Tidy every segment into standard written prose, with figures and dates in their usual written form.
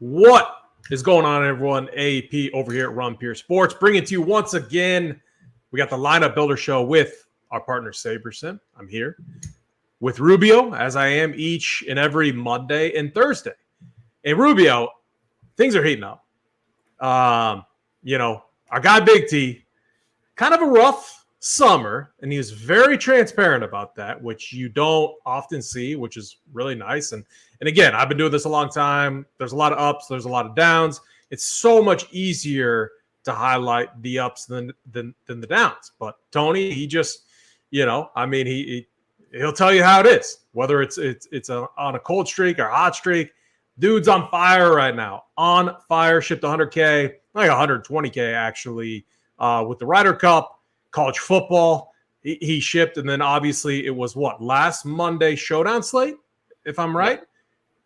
What is going on, everyone? AP over here at Run Pure Sports, bringing to you once again. We got the Lineup Builder Show with our partner Sabersim. I'm here with Rubio, as I am each and every Monday and Thursday. And Rubio, things are heating up. Our guy Big T, kind of a rough summer, and he was very transparent about that, which you don't often see, which is really nice. And again, I've been doing this a long time. There's a lot of ups, there's a lot of downs. It's so much easier to highlight the ups than the downs. But Tony, he just, he'll tell you how it is, whether it's on a cold streak or hot streak. Dude's on fire right now. On fire, shipped 100K, like 120K actually, with the Ryder Cup, college football. He shipped, and then obviously it was last Monday Showdown slate, if I'm right.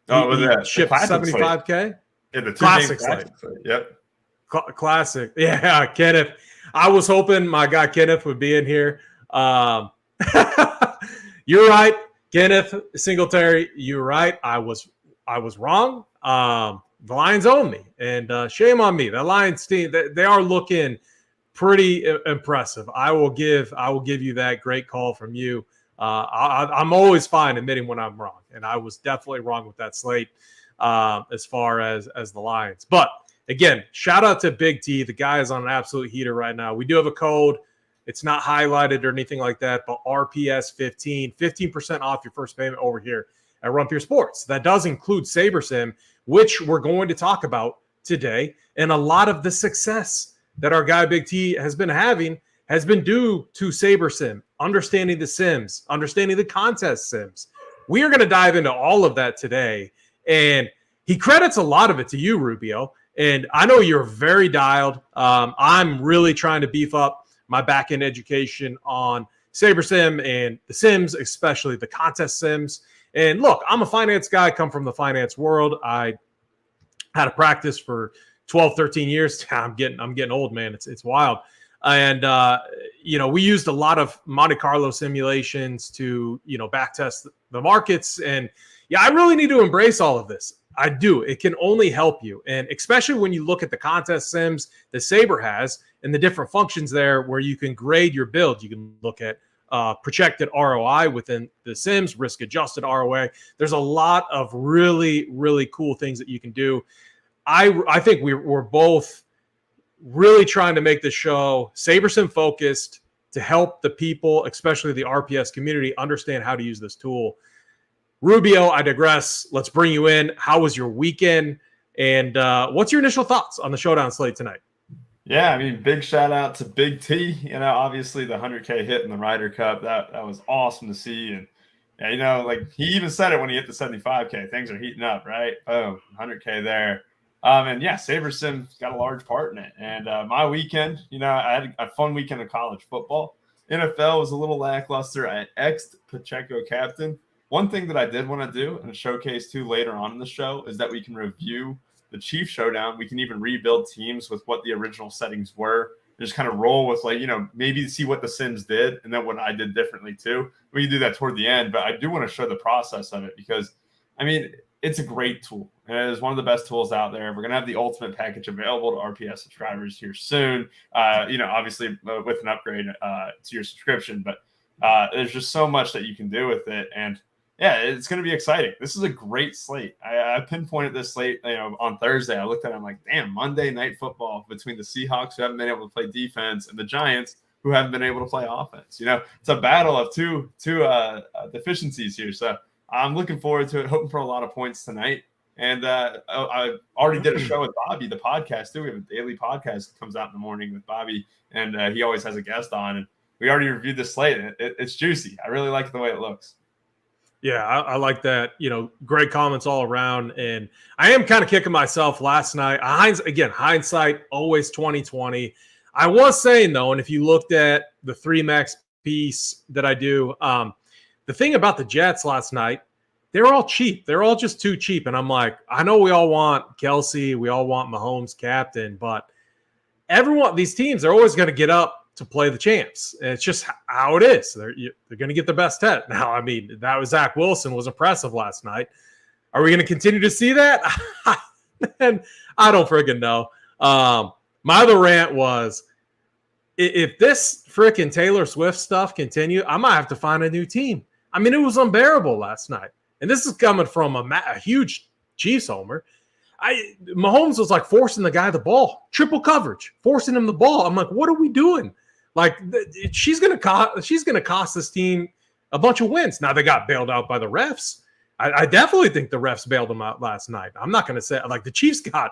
Oh, was that shipped 75K? Yeah, the classic slate. Yep. Classic. Yeah, Kenneth. I was hoping my guy Kenneth would be in here. You're right, Kenneth Singletary. You're right. I was wrong. The Lions own me, and shame on me. The Lions team, they are looking pretty impressive. I will give you that. Great call from you. I'm always fine admitting when I'm wrong, and I was definitely wrong with that slate as far as the Lions. But again, shout out to Big T. The guy is on an absolute heater right now. We do have a code. It's not highlighted or anything like that, but RPS 15% off your first payment over here at Run Pure Sports. That does include Sabersim, which we're going to talk about today. And a lot of the success that our guy Big T has been having has been due to Sabersim, understanding the sims, understanding the contest sims. We are going to dive into all of that today. And he credits a lot of it to you, Rubio. And I know you're very dialed. I'm really trying to beef up my back-end education on Sabersim and the sims, especially the contest sims. And look, I'm a finance guy, come from the finance world. I had a practice for 12, 13 years. I'm getting old, man. It's wild. And, we used a lot of Monte Carlo simulations to, backtest the markets. And yeah, I really need to embrace all of this. I do. It can only help you. And especially when you look at the contest sims that Saber has and the different functions there where you can grade your build. You can look at projected ROI within the sims, risk-adjusted ROI. There's a lot of really, really cool things that you can do. I think we're both really trying to make the show Sabersim focused to help the people, especially the RPS community, understand how to use this tool. Rubio, I digress. Let's bring you in. How was your weekend? And what's your initial thoughts on the Showdown slate tonight? Yeah, big shout out to Big T. Obviously the 100K hit in the Ryder Cup. That was awesome to see. And he even said it when he hit the 75K. Things are heating up, right? Boom, 100K there. And yeah, Sabersim's got a large part in it. And my weekend, I had a fun weekend of college football. NFL was a little lackluster. I X'd Pacheco captain. One thing that I did want to do and showcase too later on in the show is that we can review the Chief Showdown. We can even rebuild teams with what the original settings were. Just kind of roll with maybe see what the Sims did and then what I did differently too. We can do that toward the end, but I do want to show the process of it because, it's a great tool. It is one of the best tools out there. We're going to have the ultimate package available to RPS subscribers here soon, obviously with an upgrade to your subscription, but there's just so much that you can do with it. And yeah, it's going to be exciting. This is a great slate. I pinpointed this slate, on Thursday. I looked at it, I'm like, damn, Monday night football between the Seahawks who haven't been able to play defense and the Giants who haven't been able to play offense. It's a battle of two deficiencies here. So I'm looking forward to it, hoping for a lot of points tonight. And I already did a show with Bobby, the podcast too. We have a daily podcast that comes out in the morning with Bobby, and he always has a guest on. And we already reviewed the slate. It's juicy. I really like the way it looks. Yeah, I like that. Great comments all around. And I am kind of kicking myself last night. Hindsight, always 2020. I was saying, though, and if you looked at the 3max piece that I do, the thing about the Jets last night, they're all cheap. They're all just too cheap. And I'm like, I know we all want Kelsey. We all want Mahomes captain. But these teams are always going to get up to play the champs. And it's just how it is. They're going to get the best 10. Now, that was Zach Wilson was impressive last night. Are we going to continue to see that? And I don't freaking know. My other rant was, if this freaking Taylor Swift stuff continue, I might have to find a new team. I mean, it was unbearable last night. And this is coming from a huge Chiefs homer. Mahomes was like forcing the guy the ball, triple coverage, forcing him the ball. I'm like, what are we doing? Like, she's gonna cost this team a bunch of wins. Now they got bailed out by the refs. I definitely think the refs bailed them out last night. I'm not gonna say like the Chiefs got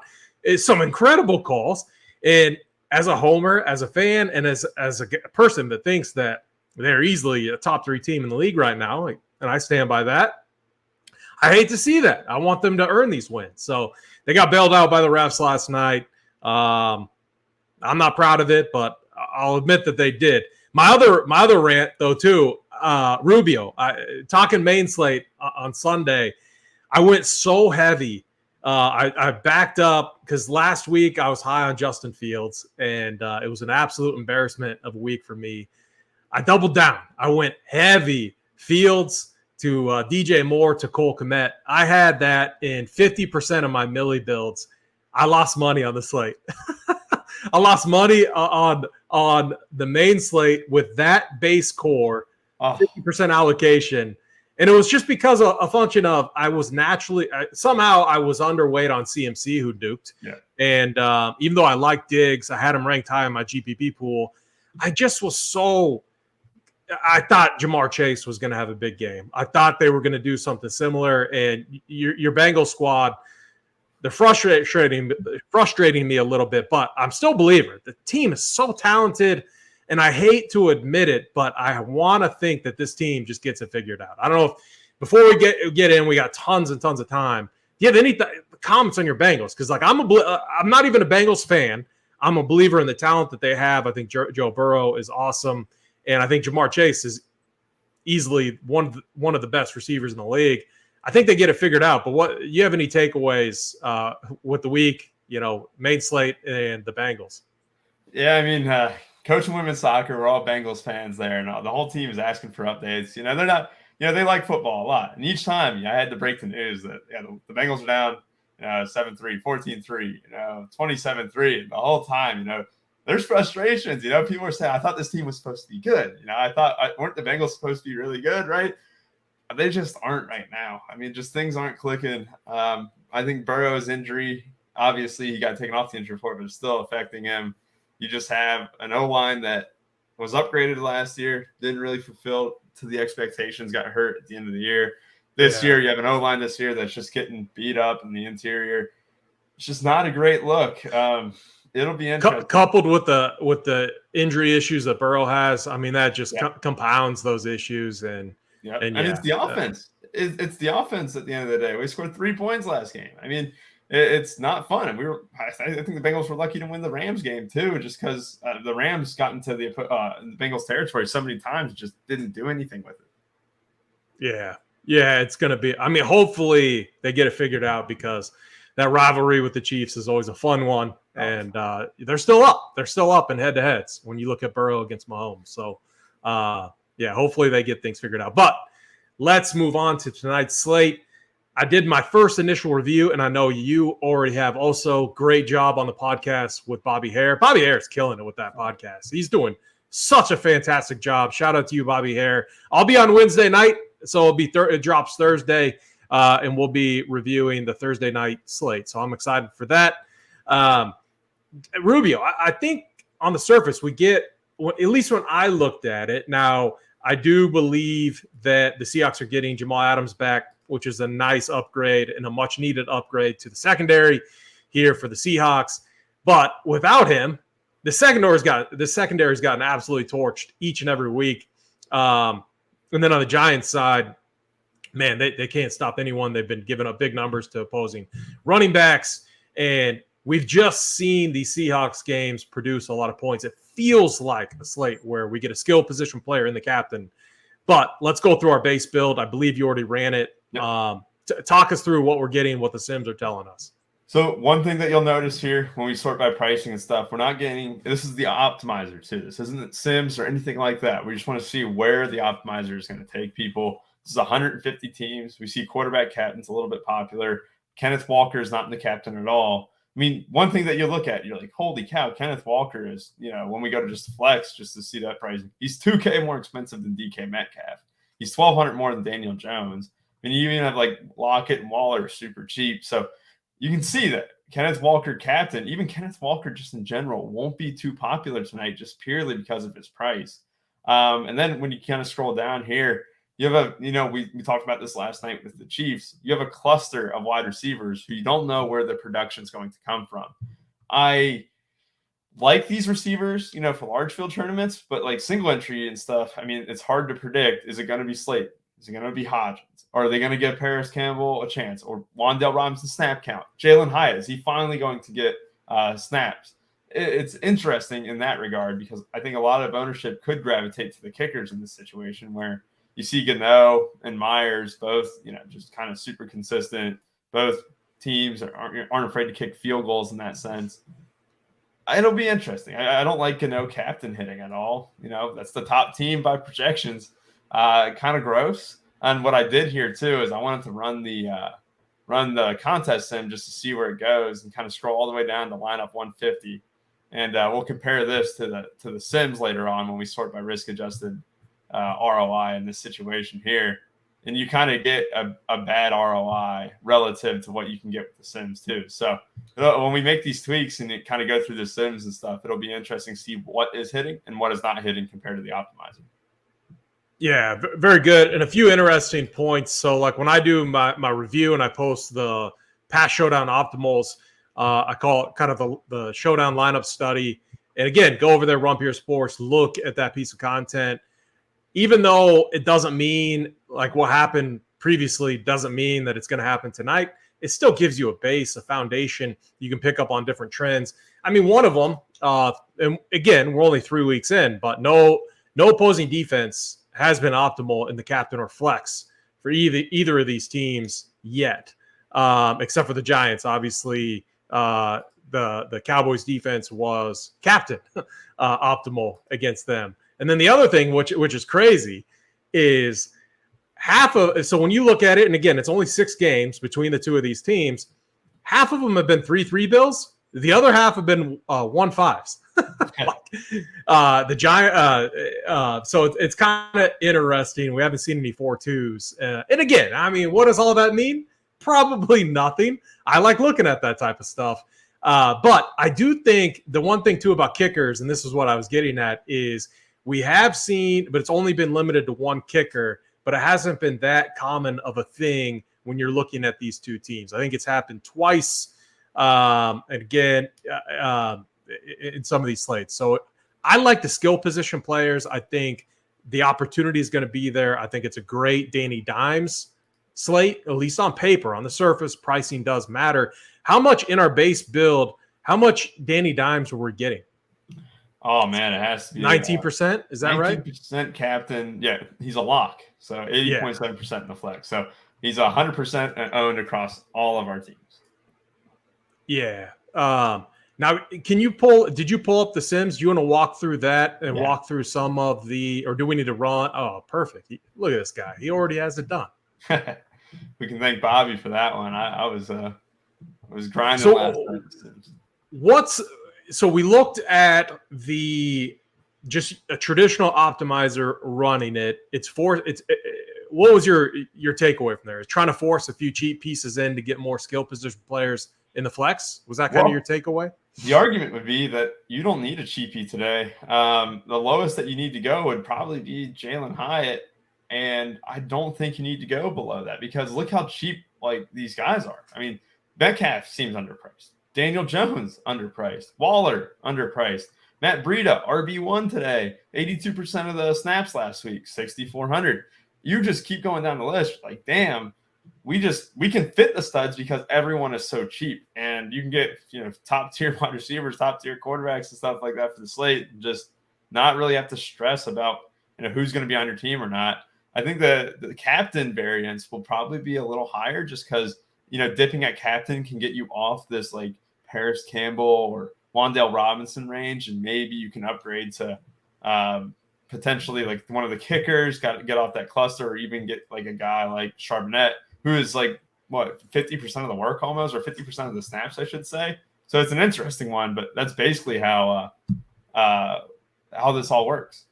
some incredible calls. And as a homer, as a fan, and as a person that thinks that they're easily a top 3 team in the league right now, and I stand by that. I hate to see that. I want them to earn these wins. So they got bailed out by the refs last night. I'm not proud of it, but I'll admit that they did. My other rant, though, too, Rubio. Talking main slate on Sunday, I went so heavy. I backed up because last week I was high on Justin Fields, and it was an absolute embarrassment of a week for me. I doubled down. I went heavy Fields to DJ Moore to Cole Kmet. I had that in 50% of my Millie builds. I lost money on the slate. I lost money on the main slate with that base core, 50% allocation. And it was just because of a function of I was naturally somehow I was underweight on CMC, who duked. Yeah. And even though I liked Diggs, I had him ranked high in my GPP pool. I just was so I thought Jamar Chase was going to have a big game. I thought they were going to do something similar. And your Bengals squad, they're frustrating me a little bit, but I'm still a believer. The team is so talented, and I hate to admit it, but I want to think that this team just gets it figured out. I don't know if before we get in, we got tons and tons of time. Do you have any comments on your Bengals? Because like I'm not even a Bengals fan. I'm a believer in the talent that they have. I think Joe Burrow is awesome. And I think Jamar Chase is easily one of the best receivers in the league. I think they get it figured out. But what you have any takeaways with the week? Main slate and the Bengals. Yeah, I mean, coaching women's soccer, we're all Bengals fans there, and the whole team is asking for updates. They're not. They like football a lot, and each time, I had to break the news that the Bengals are down 7-3, 14-3, 27-3, and the whole time, there's frustrations. People are saying, I thought this team was supposed to be good. Weren't the Bengals supposed to be really good, right? They just aren't right now. I mean, just things aren't clicking. I think Burrow's injury, obviously he got taken off the injury report, but it's still affecting him. You just have an O-line that was upgraded last year, didn't really fulfill to the expectations, got hurt at the end of the year. This year, you have an O-line this year that's just getting beat up in the interior. It's just not a great look. It'll be interesting. Coupled with the injury issues that Burrow has, I mean, that just compounds those issues. And it's the offense. It's the offense at the end of the day. We scored 3 points last game. I mean, it's not fun. And I think the Bengals were lucky to win the Rams game too, just because the Rams got into the Bengals territory so many times, and just didn't do anything with it. Yeah, it's going to be – I mean, hopefully they get it figured out, because that rivalry with the Chiefs is always a fun one. And they're still up. They're still up in head-to-heads when you look at Burrow against Mahomes. So, hopefully they get things figured out. But let's move on to tonight's slate. I did my first initial review, and I know you already have also. Great job on the podcast with Bobby Hare. Bobby Hare is killing it with that podcast. He's doing such a fantastic job. Shout out to you, Bobby Hare. I'll be on Wednesday night, so it drops Thursday, and we'll be reviewing the Thursday night slate. So I'm excited for that. Rubio, I think on the surface we get, at least when I looked at it. Now, I do believe that the Seahawks are getting Jamal Adams back, which is a nice upgrade and a much needed upgrade to the secondary here for the Seahawks. But without him, the secondary's gotten absolutely torched each and every week. And then on the Giants side, man, they can't stop anyone. They've been giving up big numbers to opposing running backs. And we've just seen these Seahawks games produce a lot of points. It feels like a slate where we get a skill position player in the captain. But let's go through our base build. I believe you already ran it. Yep. Talk us through what we're getting, what the Sims are telling us. So one thing that you'll notice here when we sort by pricing and stuff, we're not getting – this is the optimizer too. This isn't Sims or anything like that. We just want to see where the optimizer is going to take people. This is 150 teams. We see quarterback captains a little bit popular. Kenneth Walker is not in the captain at all. I mean, one thing that you look at, you're like, holy cow, Kenneth Walker is, when we go to just flex, just to see that price, he's $2K more expensive than DK Metcalf. He's $1,200 more than Daniel Jones. I mean, you even have like Lockett and Waller super cheap. So you can see that Kenneth Walker captain, even Kenneth Walker just in general, won't be too popular tonight just purely because of his price. And then when you kind of scroll down here, you have we talked about this last night with the Chiefs. You have a cluster of wide receivers who you don't know where the production is going to come from. I like these receivers, for large field tournaments, but like single entry and stuff, I mean, it's hard to predict. Is it going to be Slate? Is it going to be Hodgins? Or are they going to give Paris Campbell a chance? Or Wan'Dale Robinson snap count? Jalen Hyatt, is he finally going to get snaps? It's interesting in that regard because I think a lot of ownership could gravitate to the kickers in this situation where you see Gano and Myers both, just kind of super consistent. Both teams aren't afraid to kick field goals in that sense. It'll be interesting. I don't like Gano captain hitting at all. That's the top team by projections. Kind of gross. And what I did here too is I wanted to run the contest sim just to see where it goes and kind of scroll all the way down to lineup 150. And we'll compare this to the sims later on when we sort by risk adjusted ROI in this situation here. And you kind of get a bad ROI relative to what you can get with the sims too. So when we make these tweaks and it kind of go through the sims and stuff, it'll be interesting to see what is hitting and what is not hitting compared to the optimizer. Yeah, very good. And a few interesting points. So like when I do my review and I post the past showdown optimals, I call it kind of the showdown lineup study. And again, go over there, Rumpier Sports, look at that piece of content. Even though it doesn't mean like what happened previously doesn't mean that it's going to happen tonight, it still gives you a base, a foundation. You can pick up on different trends. I mean, one of them, and again, we're only 3 weeks in, but no opposing defense has been optimal in the captain or flex for either of these teams yet, except for the Giants. Obviously, the Cowboys defense was captain optimal against them. And then the other thing, which is crazy, is so when you look at it, and again, it's only 6 games between the two of these teams, half of them have been 3-3 bills. The other half have been 1-5s. The Giant. So it's kind of interesting. We haven't seen any 4-2s. And again, I mean, what does all that mean? Probably nothing. I like looking at that type of stuff. But I do think the one thing too about kickers, and this is what I was getting at, is we have seen, but it's only been limited to one kicker, but it hasn't been that common of a thing when you're looking at these two teams. I think it's happened twice. And again, in some of these slates. So I like the skill position players. I think the opportunity is going to be there. I think it's a great Danny Dimes slate, at least on paper. On the surface, pricing does matter. How much in our base build, how much Danny Dimes were we getting? Oh, man, it has to be 19%. Is that 19% right? 19% captain. Yeah, he's a lock. So 80.7% in the flex. So he's 100% owned across all of our teams. Yeah. Now, did you pull up the sims? Do you want to walk through that and walk through some of or do we need to run? Oh, perfect. Look at this guy. He already has it done. We can thank Bobby for that one. I was grinding last night. So we looked at just a traditional optimizer running it. What was your takeaway from there? Is trying to force a few cheap pieces in to get more skill position players in the flex? Was that kind of your takeaway? The argument would be that you don't need a cheapie today. The lowest that you need to go would probably be Jalen Hyatt, and I don't think you need to go below that because look how cheap like these guys are. I mean, Metcalf seems underpriced. Daniel Jones underpriced. Waller underpriced. Matt Breida RB1 today. 82% of the snaps last week. 6,400. You just keep going down the list. Like, damn. We can fit the studs because everyone is so cheap, and you can get top tier wide receivers, top tier quarterbacks, and stuff like that for the slate, and just not really have to stress about who's going to be on your team or not. I think the captain variance will probably be a little higher just because dipping at captain can get you off this like Paris Campbell or Wan'Dale Robinson range, and maybe you can upgrade to potentially like one of the kickers, get off that cluster, or even get like a guy like Charbonnet, who is like 50% of the work almost, or 50% of the snaps, I should say. So it's an interesting one, but that's basically how this all works.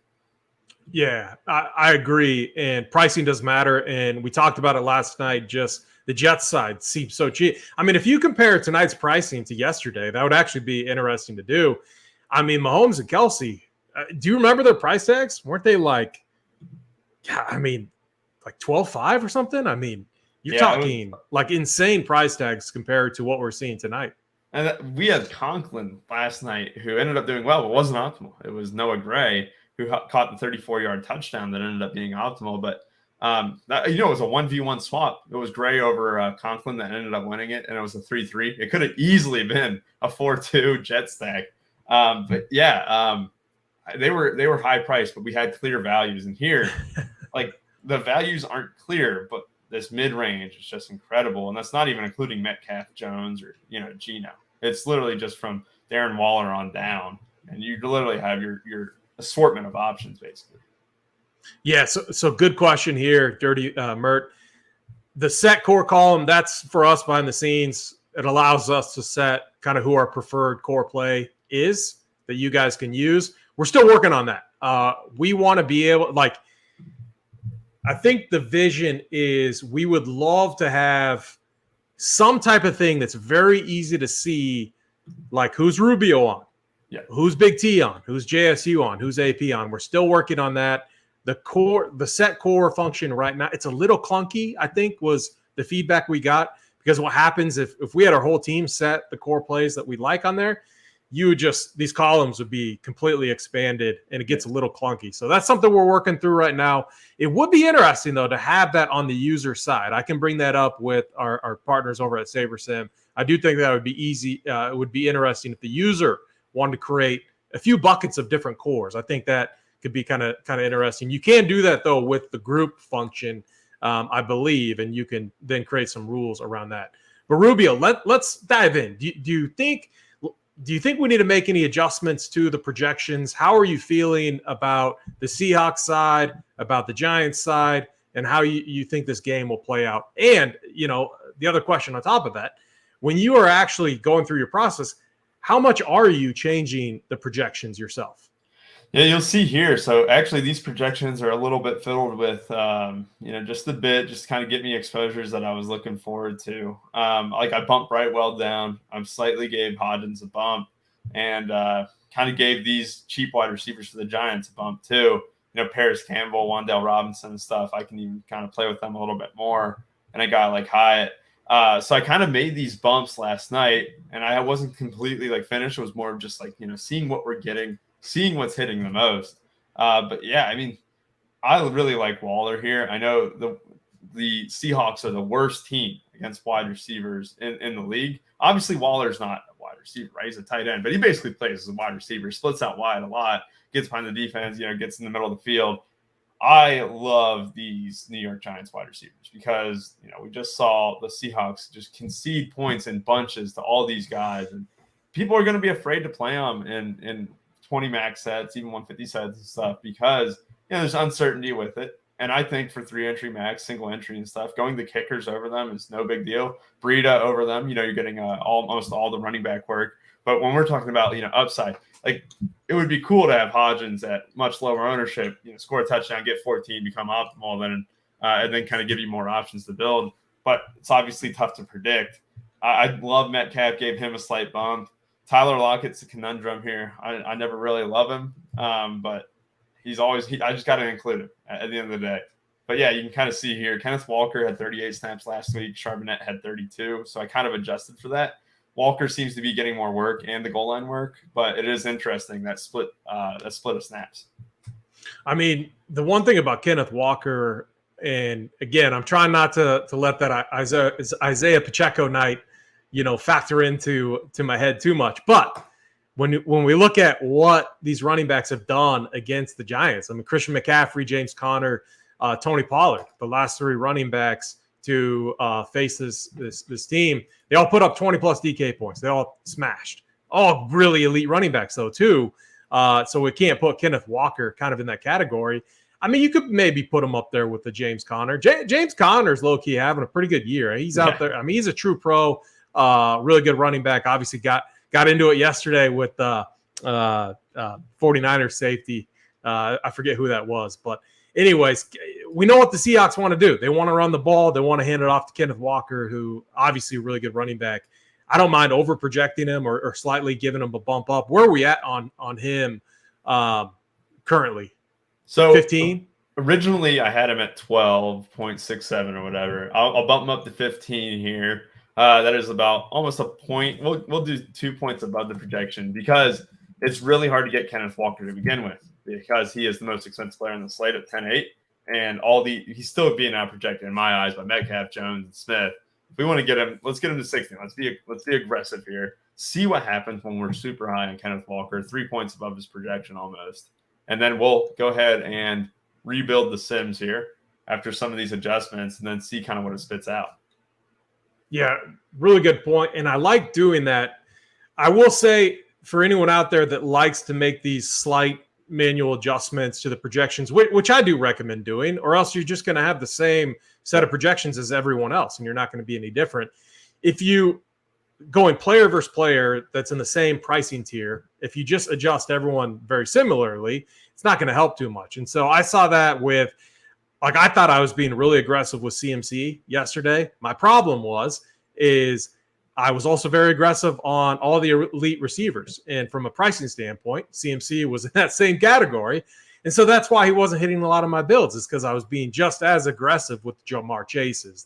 Yeah, I agree. And pricing does matter. And we talked about it last night. Just the Jets side seems so cheap. I mean, if you compare tonight's pricing to yesterday, that would actually be interesting to do. I mean, Mahomes and Kelsey, do you remember their price tags? Weren't they like 12.5 or something? I mean, you're talking like insane price tags compared to what we're seeing tonight. And we had Conklin last night who ended up doing well, but wasn't optimal. It was Noah Gray who caught the 34-yard touchdown that ended up being optimal. But, it was a 1v1 swap. It was Gray over Conklin that ended up winning it, and it was a 3-3. It could have easily been a 4-2 jet stack. They were high priced, but we had clear values. And here, like, the values aren't clear, but this mid-range is just incredible. And that's not even including Metcalf, Jones, or, Geno. It's literally just from Darren Waller on down. And you literally have your assortment of options, basically. Yeah, so good question here, Dirty Mert. The set core column, that's for us behind the scenes. It allows us to set kind of who our preferred core play is that you guys can use. We're still working on that. We want to be able, I think the vision is we would love to have some type of thing that's very easy to see, like who's Rubio on, who's Big T on, who's JSU on, who's AP on. We're still working on that. The set core function right now, it's a little clunky, I think, was the feedback we got, because what happens if we had our whole team set the core plays that we like on there, these columns would be completely expanded and it gets a little clunky. So that's something we're working through right now. It would be interesting, though, to have that on the user side. I can bring that up with our partners over at Sabersim. I do think that would be easy. It would be interesting if the user wanted to create a few buckets of different cores. I think that could be kind of interesting. You can do that, though, with the group function, I believe, and you can then create some rules around that. But Rubio, let's dive in. Do you think we need to make any adjustments to the projections? How are you feeling about the Seahawks side, about the Giants side, and how you think this game will play out? And, the other question on top of that, when you are actually going through your process, how much are you changing the projections yourself? Yeah, you'll see here. So actually these projections are a little bit filled with, just a bit, just kind of get me exposures that I was looking forward to. I bumped Brightwell down. I slightly gave Hodgins a bump, and kind of gave these cheap wide receivers for the Giants a bump too. Paris Campbell, Wan'Dale Robinson and stuff. I can even kind of play with them a little bit more. And a guy like Hyatt. So I kind of made these bumps last night, and I wasn't completely finished. It was more of just seeing what we're getting, seeing what's hitting the most. But yeah, I mean, I really like Waller here. I know the Seahawks are the worst team against wide receivers in the league. Obviously, Waller's not a wide receiver, right? He's a tight end, but he basically plays as a wide receiver, splits out wide a lot, gets behind the defense, gets in the middle of the field. I love these New York Giants wide receivers because, we just saw the Seahawks just concede points in bunches to all these guys, and people are going to be afraid to play them in 20 max sets, even 150 sets and stuff, because there's uncertainty with it. And I think for 3-entry max, single entry and stuff, going the kickers over them is no big deal. Breida over them, you're getting almost all the running back work. But when we're talking about upside, it would be cool to have Hodgins at much lower ownership, score a touchdown, get 14, become optimal, and then kind of give you more options to build. But it's obviously tough to predict. I love Metcalf, gave him a slight bump. Tyler Lockett's a conundrum here. I never really love him, but I just got to include him at the end of the day. But yeah, you can kind of see here, Kenneth Walker had 38 snaps last week. Charbonnet had 32. So I kind of adjusted for that. Walker seems to be getting more work and the goal line work, but it is interesting that split of snaps. I mean, the one thing about Kenneth Walker, and again, I'm trying not to let that Isaiah Pacheco night, factor into my head too much. But when we look at what these running backs have done against the Giants, I mean, Christian McCaffrey, James Conner, Tony Pollard, the last three running backs to face this team, they all put up 20-plus DK points. They all smashed. All really elite running backs, though, too. So we can't put Kenneth Walker kind of in that category. I mean, you could maybe put him up there with the James Conner. James Conner's low-key having a pretty good year. He's out there. I mean, he's a true pro, really good running back. Obviously got into it yesterday with 49ers safety. I forget who that was. But anyways, we know what the Seahawks want to do. They want to run the ball. They want to hand it off to Kenneth Walker, who obviously a really good running back. I don't mind over-projecting him or slightly giving him a bump up. Where are we at on him currently? So 15? Originally, I had him at 12.67 or whatever. I'll bump him up to 15 here. That is about almost a point. We'll do 2 points above the projection because it's really hard to get Kenneth Walker to begin with because he is the most expensive player on the slate at 10.8. And he's still being out projected in my eyes by Metcalf, Jones, and Smith. If we want to get him, let's get him to 16. Let's be aggressive here. See what happens when we're super high on Kenneth Walker, 3 points above his projection almost. And then we'll go ahead and rebuild the Sims here after some of these adjustments and then see kind of what it spits out. Yeah, really good point. And I like doing that. I will say for anyone out there that likes to make these slight manual adjustments to the projections, which I do recommend doing, or else you're just going to have the same set of projections as everyone else and you're not going to be any different. If you going player versus player that's in the same pricing tier, if you just adjust everyone very similarly, it's not going to help too much. And so I saw that with, like, I thought I was being really aggressive with CMC yesterday. My problem is I was also very aggressive on all the elite receivers. And from a pricing standpoint, CMC was in that same category. And so that's why he wasn't hitting a lot of my builds, is because I was being just as aggressive with Jamar Chases,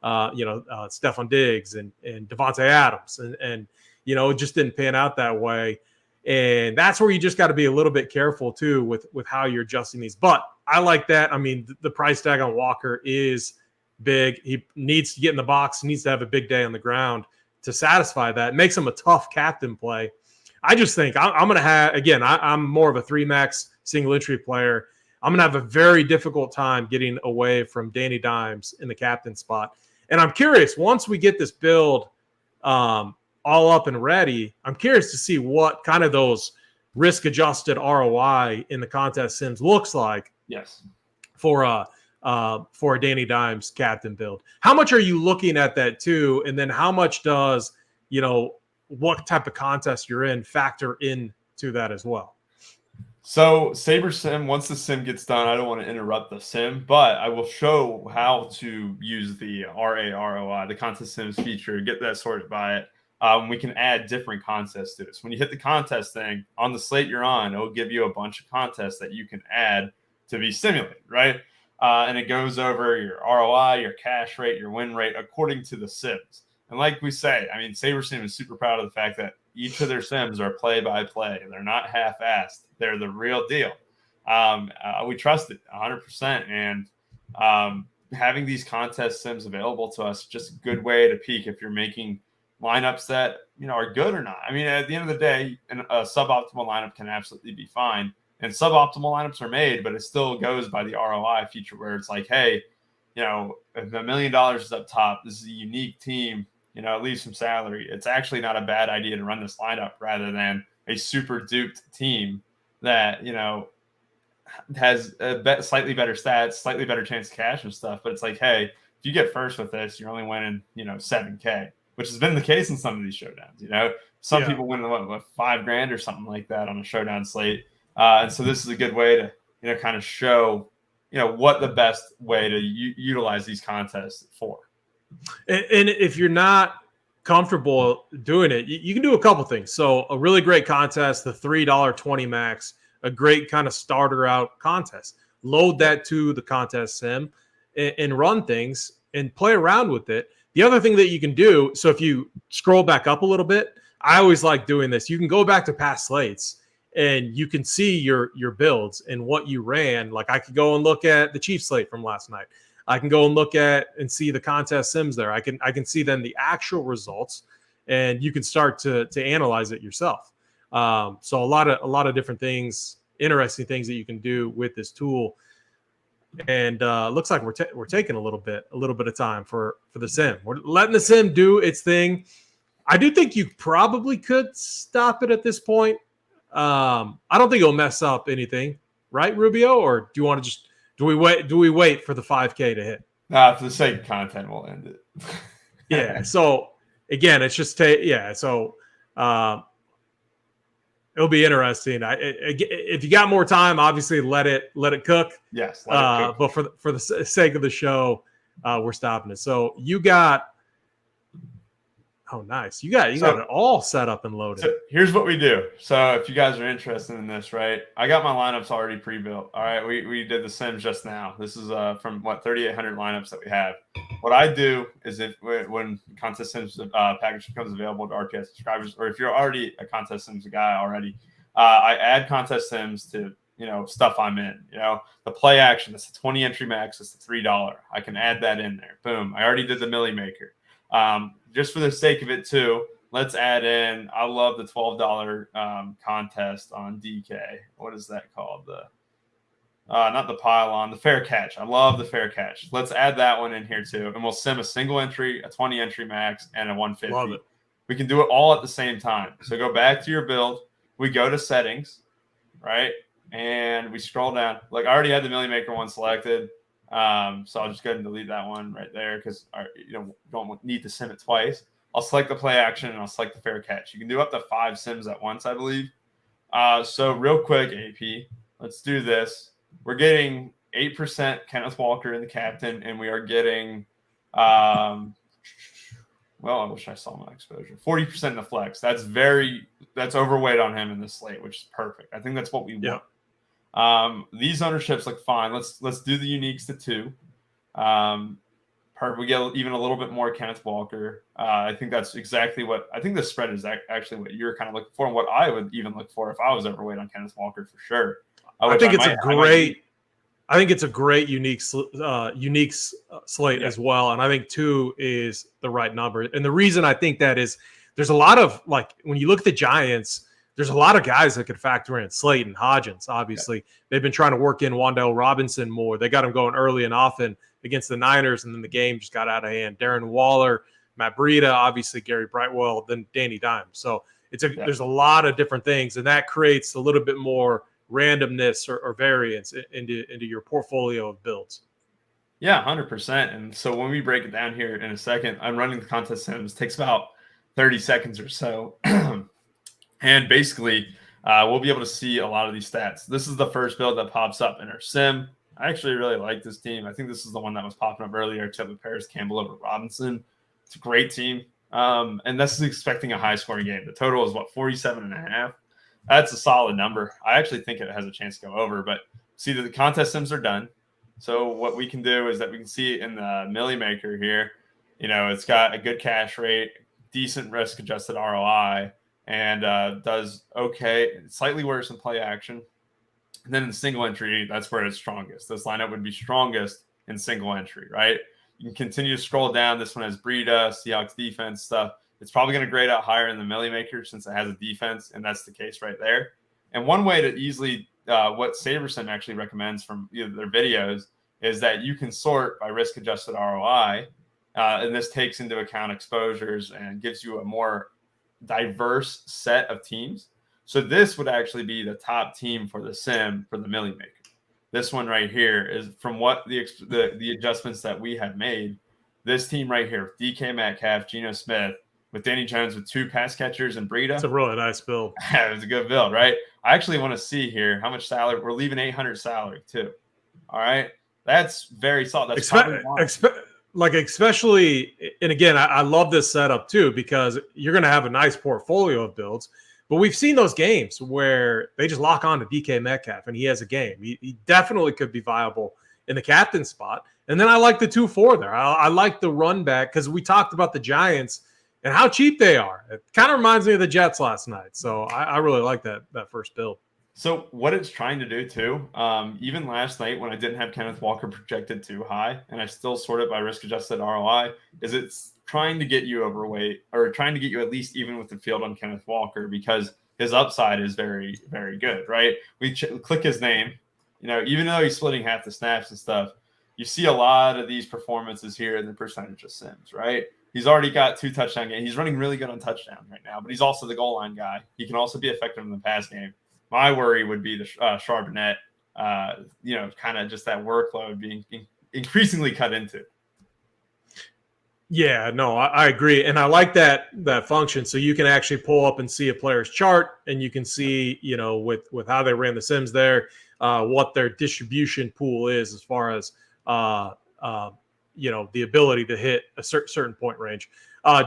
Stephon Diggs and Devontae Adams. And it just didn't pan out that way. And that's where you just got to be a little bit careful too with how you're adjusting these. But I like that. I mean, the price tag on Walker is big. He needs to get in the box, needs to have a big day on the ground to satisfy that. It makes him a tough captain play. I just think I'm going to have, again, I'm more of a 3-max single entry player. I'm going to have a very difficult time getting away from Danny Dimes in the captain spot. And I'm curious, once we get this build all up and ready, I'm curious to see what kind of those risk-adjusted ROI in the contest sims looks like. Yes. For a Danny Dimes captain build. How much are you looking at that too? And then how much does, what type of contest you're in factor into that as well? So Sabersim, once the sim gets done, I don't want to interrupt the sim, but I will show how to use the RAROI, the contest sims feature, get that sorted by it. We can add different contests to this. When you hit the contest thing on the slate you're on, it'll give you a bunch of contests that you can add to be simulated, right? And it goes over your ROI, your cash rate, your win rate, according to the sims. And like we say, I mean, Sabersim is super proud of the fact that each of their sims are play-by-play. They're not half-assed. They're the real deal. We trust it 100%. And having these contest sims available to us is just a good way to peek if you're making lineups that, are good or not. I mean, at the end of the day, a suboptimal lineup can absolutely be fine. And suboptimal lineups are made, but it still goes by the ROI feature where it's like, hey, if $1 million is up top, this is a unique team, it leaves some salary. It's actually not a bad idea to run this lineup rather than a super duped team that, has slightly better stats, slightly better chance of cash and stuff. But it's like, hey, if you get first with this, you're only winning, $7K, which has been the case in some of these showdowns. Some people win what, $5,000 or something like that on a showdown slate. And so this is a good way to, kind of show, what the best way to utilize these contests for. And if you're not comfortable doing it, you can do a couple things. So a really great contest, the $3.20 max, a great kind of starter out contest. Load that to the contest sim and run things and play around with it. The other thing that you can do, so if you scroll back up a little bit, I always like doing this. You can go back to past slates and you can see your builds and what you ran. Like I could go and look at the Chiefs slate from last night. I can go and look at and see the contest sims there. I can see then the actual results, and you can start to analyze it yourself. So a lot of different things, interesting things that you can do with this tool. And looks like we're taking a little bit of time for the sim. We're letting the sim do its thing. I do think you probably could stop it at this point. I don't think it'll mess up anything, right, Rubio? Or do you want to just Do we wait for the 5K to hit? For the sake of content, we'll end it. Yeah. So again, it's just So it'll be interesting. If you got more time, obviously let it cook. Yes. Let it cook. But for the sake of the show, we're stopping it. So you got. Oh, nice. You got it all set up and loaded. So here's what we do. So if you guys are interested in this, right, I got my lineups already pre-built. All right, we did the Sims just now. This is from 3,800 lineups that we have. What I do is when Contest Sims package becomes available to RTS subscribers, or if you're already a Contest Sims guy already, I add Contest Sims to stuff I'm in. The play action. That's a 20 entry max. It's the $3. I can add that in there. Boom. I already did the Millie Maker. Just for the sake of it too, let's add in. I love the $12 contest on DK. What is that called? Not the pylon, the fair catch. I love the fair catch. Let's add that one in here too, and we'll sim a single entry, a 20 entry max, and a 150. Love it. We can do it all at the same time. So go back to your build. We go to settings, right, and we scroll down. Like I already had the Millie Maker one selected. So I'll just go ahead and delete that one right there because don't need to sim it twice. I'll select the play action and I'll select the fair catch. You can do up to 5 sims at once, I believe. So real quick, AP, let's do this. We're getting 8% Kenneth Walker in the captain, and we are getting I wish I saw my exposure. 40% in the flex. That's overweight on him in this slate, which is perfect. I think that's what we want. Yep. These ownerships look fine. Let's do the uniques to 2. We get even a little bit more Kenneth Walker. I think that's exactly I think the spread is actually what you're kind of looking for, and what I would even look for if I was overweight on Kenneth Walker for sure. I think it's a great unique slate as well, and I think 2 is the right number. And the reason I think that is there's a lot of when you look at the Giants. There's a lot of guys that could factor in. Slayton, Hodgins, obviously. They've been trying to work in Wan'Dale Robinson more. They got him going early and often against the Niners, and then the game just got out of hand. Darren Waller, Matt Breida, obviously Gary Brightwell, then Danny Dimes. So there's a lot of different things, and that creates a little bit more randomness or variance into your portfolio of builds. Yeah, 100%. And so when we break it down here in a second, I'm running the contest sims. It takes about 30 seconds or so. And basically, we'll be able to see a lot of these stats. This is the first build that pops up in our sim. I actually really like this team. I think this is the one that was popping up earlier, except with Paris Campbell over Robinson. It's a great team. And this is expecting a high-scoring game. The total is, 47.5? That's a solid number. I actually think it has a chance to go over. But see that the contest sims are done. So what we can do is that we can see in the Millie Maker here, it's got a good cash rate, decent risk-adjusted ROI, and does okay, slightly worse in play action. And then in single entry, that's where it's strongest. This lineup would be strongest in single entry, right? You can continue to scroll down. This one has Breida, Seahawks defense stuff. It's probably going to grade out higher in the Millie Maker since it has a defense, and that's the case right there. And one way to easily, what Sabersim actually recommends from their videos is that you can sort by risk-adjusted ROI, and this takes into account exposures and gives you a more diverse set of teams. So this would actually be the top team for the sim for the Millie Maker. This one right here is from what the adjustments that we had made. This team right here, DK Metcalf, Geno Smith, with Danny Jones with 2 pass catchers and Breida. It's a really nice build. It was a good build, right? I actually want to see here how much salary. We're leaving 800 salary too. All right. That's very solid. That's especially, and again, I love this setup too, because you're going to have a nice portfolio of builds. But we've seen those games where they just lock on to DK Metcalf and he has a game. He definitely could be viable in the captain spot. And then I like the 2-4 there. I like the run back because we talked about the Giants and how cheap they are. It kind of reminds me of the Jets last night. So I really like that first build. So what it's trying to do too, even last night when I didn't have Kenneth Walker projected too high and I still sort it by risk-adjusted ROI, is it's trying to get you overweight or trying to get you at least even with the field on Kenneth Walker because his upside is very, very good, right? We click his name, even though he's splitting half the snaps and stuff, you see a lot of these performances here in the percentage of sims, right? He's already got 2 touchdown games. He's running really good on touchdown right now, but he's also the goal line guy. He can also be effective in the pass game. My worry would be the Charbonnet kind of just that workload being increasingly cut into. Yeah, no, I agree. And I like that function. So you can actually pull up and see a player's chart, and you can see, with how they ran the Sims there, what their distribution pool is as far as, the ability to hit a certain point range.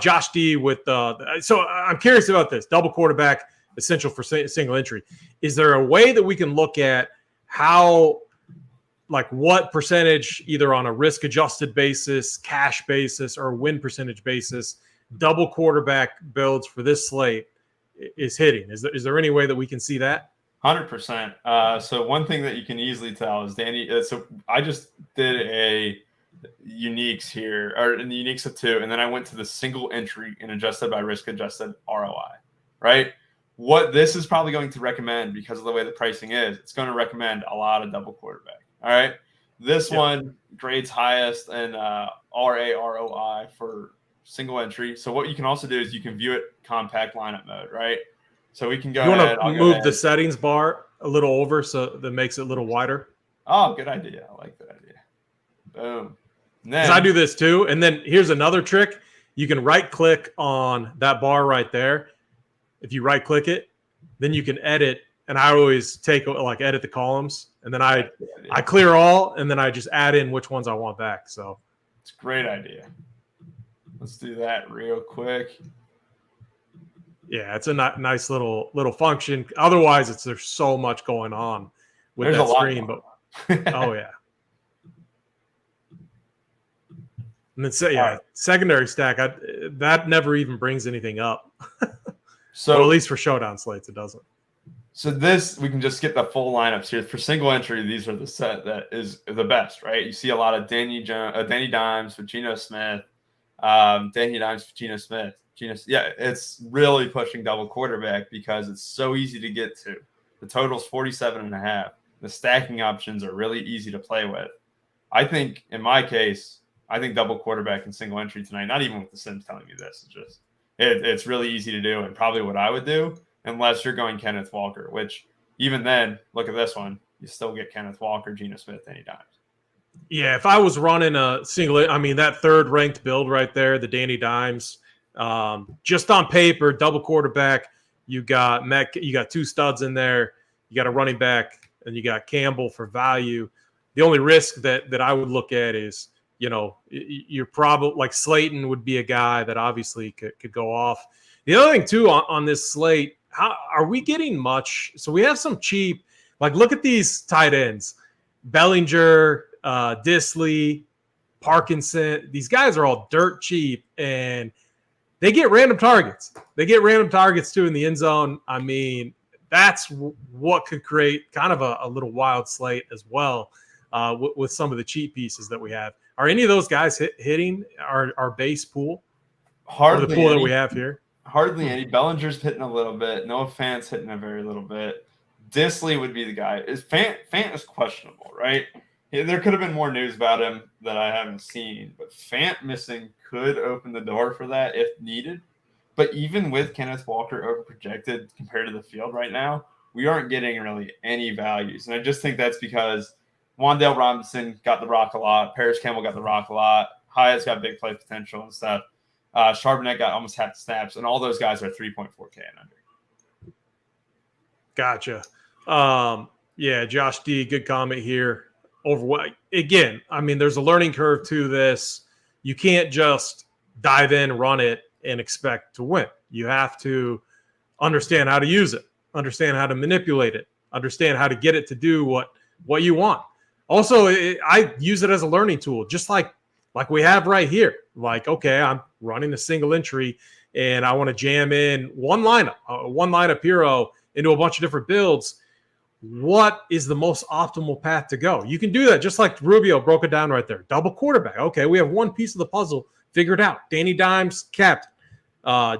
Josh D with so I'm curious about this. Double quarterback, essential for single entry. Is there a way that we can look at how, like what percentage, either on a risk adjusted basis, cash basis, or win percentage basis, double quarterback builds for this slate is hitting? Is there any way that we can see that? 100%. So one thing that you can easily tell is Danny. So I just did a uniques here, or in the uniques of 2, and then I went to the single entry and adjusted by risk adjusted ROI, right? What this is probably going to recommend, because of the way the pricing is, it's going to recommend a lot of double quarterback. All right. This one grades highest in RAROI for single entry. So what you can also do is you can view it compact lineup mode, right? So we can go ahead. You want to move the settings bar a little over so that makes it a little wider? Oh, good idea. I like that idea. Boom. Because I do this too. And then here's another trick. You can right click on that bar right there. If you right click it, then you can edit. And I always edit the columns, and then I clear all, and then I just add in which ones I want back. So it's a great idea. Let's do that real quick. Yeah, it's a nice little function. Otherwise, there's so much going on with that screen. But oh yeah. And then secondary stack, that never even brings anything up. So well, at least for showdown slates, it doesn't. So we can just get the full lineups here. For single entry, these are the set that is the best, right? You see a lot of Danny Dimes for Geno Smith, Danny Dimes for Geno Smith. It's really pushing double quarterback because it's so easy to get to. The total's 47.5. The stacking options are really easy to play with. I think, in my case, double quarterback and single entry tonight, not even with the Sims telling me this, it's really easy to do, and probably what I would do, unless you're going Kenneth Walker, which even then, look at this one. You still get Kenneth Walker, Geno Smith, Danny Dimes. Yeah, if I was running a single, that third ranked build right there, the Danny Dimes, just on paper, double quarterback, you got 2 studs in there, you got a running back, and you got Campbell for value. The only risk that I would look at is, you're probably like Slayton would be a guy that obviously could go off. The other thing too on this slate, how are we getting much? So we have some cheap, like look at these tight ends, Bellinger, Disley, Parkinson. These guys are all dirt cheap, and they get random targets. They get random targets too in the end zone. That's what could create kind of a little wild slate as well with some of the cheap pieces that we have. Are any of those guys hitting our base pool? Hardly or the pool that we have here? Hardly any. Bellinger's hitting a little bit. Noah Fant's hitting a very little bit. Disley would be the guy. Fant is questionable, right? There could have been more news about him that I haven't seen, but Fant missing could open the door for that if needed. But even with Kenneth Walker overprojected compared to the field right now, we aren't getting really any values. And I just think that's because Wan'Dale Robinson got the rock a lot. Paris Campbell got the rock a lot. Hyatt's got big play potential and stuff. Charbonnet got almost half the snaps, and all those guys are 3.4K and under. Gotcha. Yeah, Josh D, good comment here. Again, there's a learning curve to this. You can't just dive in, run it, and expect to win. You have to understand how to use it, understand how to manipulate it, understand how to get it to do what you want. Also, I use it as a learning tool, just like we have right here. Like, okay, I'm running a single entry, and I want to jam in one lineup hero into a bunch of different builds. What is the most optimal path to go? You can do that just like Rubio broke it down right there. Double quarterback. Okay, we have one piece of the puzzle figured out. Danny Dimes, captain.